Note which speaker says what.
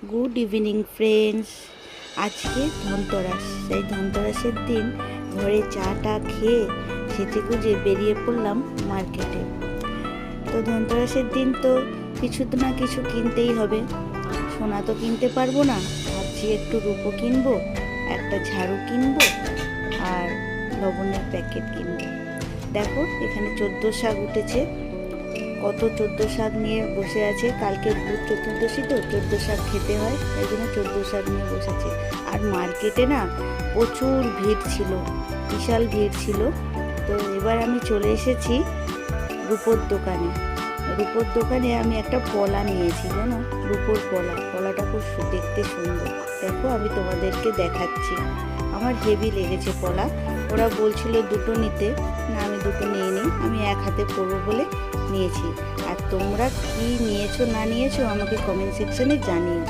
Speaker 1: Good evening friends. আজকে ধনতেরাস, সেই ধনতেরাসের দিন ঘরে চাটা খেয়ে সেজে গুজে বেরিয়ে পড়লাম মার্কেটে। তো ধনতেরাসের দিন তো কিছু না কিছু কিনতেই হবে। সোনা তো কিনতে পারবো না, ভাবছি একটু রূপো কিনবো, একটা ঝাড়ু কিনবো আর লবণের প্যাকেট কিনবো। দেখো এখানে 14 শাক উঠেছে, কত 14 শাক নিয়ে বসে আছে। কালকে ভূত চতুর্দশী তো 14 শাক খেতে হয়, তাই জন্য 14 শাক নিয়ে বসেছে। আর মার্কেটে না প্রচুর ভিড় ছিল, বিশাল ভিড় ছিল। তো এবার আমি চলে এসেছি রূপোর দোকানে। রূপোর দোকানে আমি একটা পলা নিয়েছি, জানো, রূপোর পলা। পলাটা খুব দেখতে সুন্দর। দেখো আমি তোমাদেরকে দেখাচ্ছি, আমার হেভি লেগেছে পলা। ওরা বলছিল দুটো নিতে, না আমি দুটো নিয়ে নিই, আমি এক হাতে পরবো বলে নিয়েছি। আর তোমরা কি নিয়েছো না নিয়েছো আমাকে কমেন্ট সেকশনে জানিও।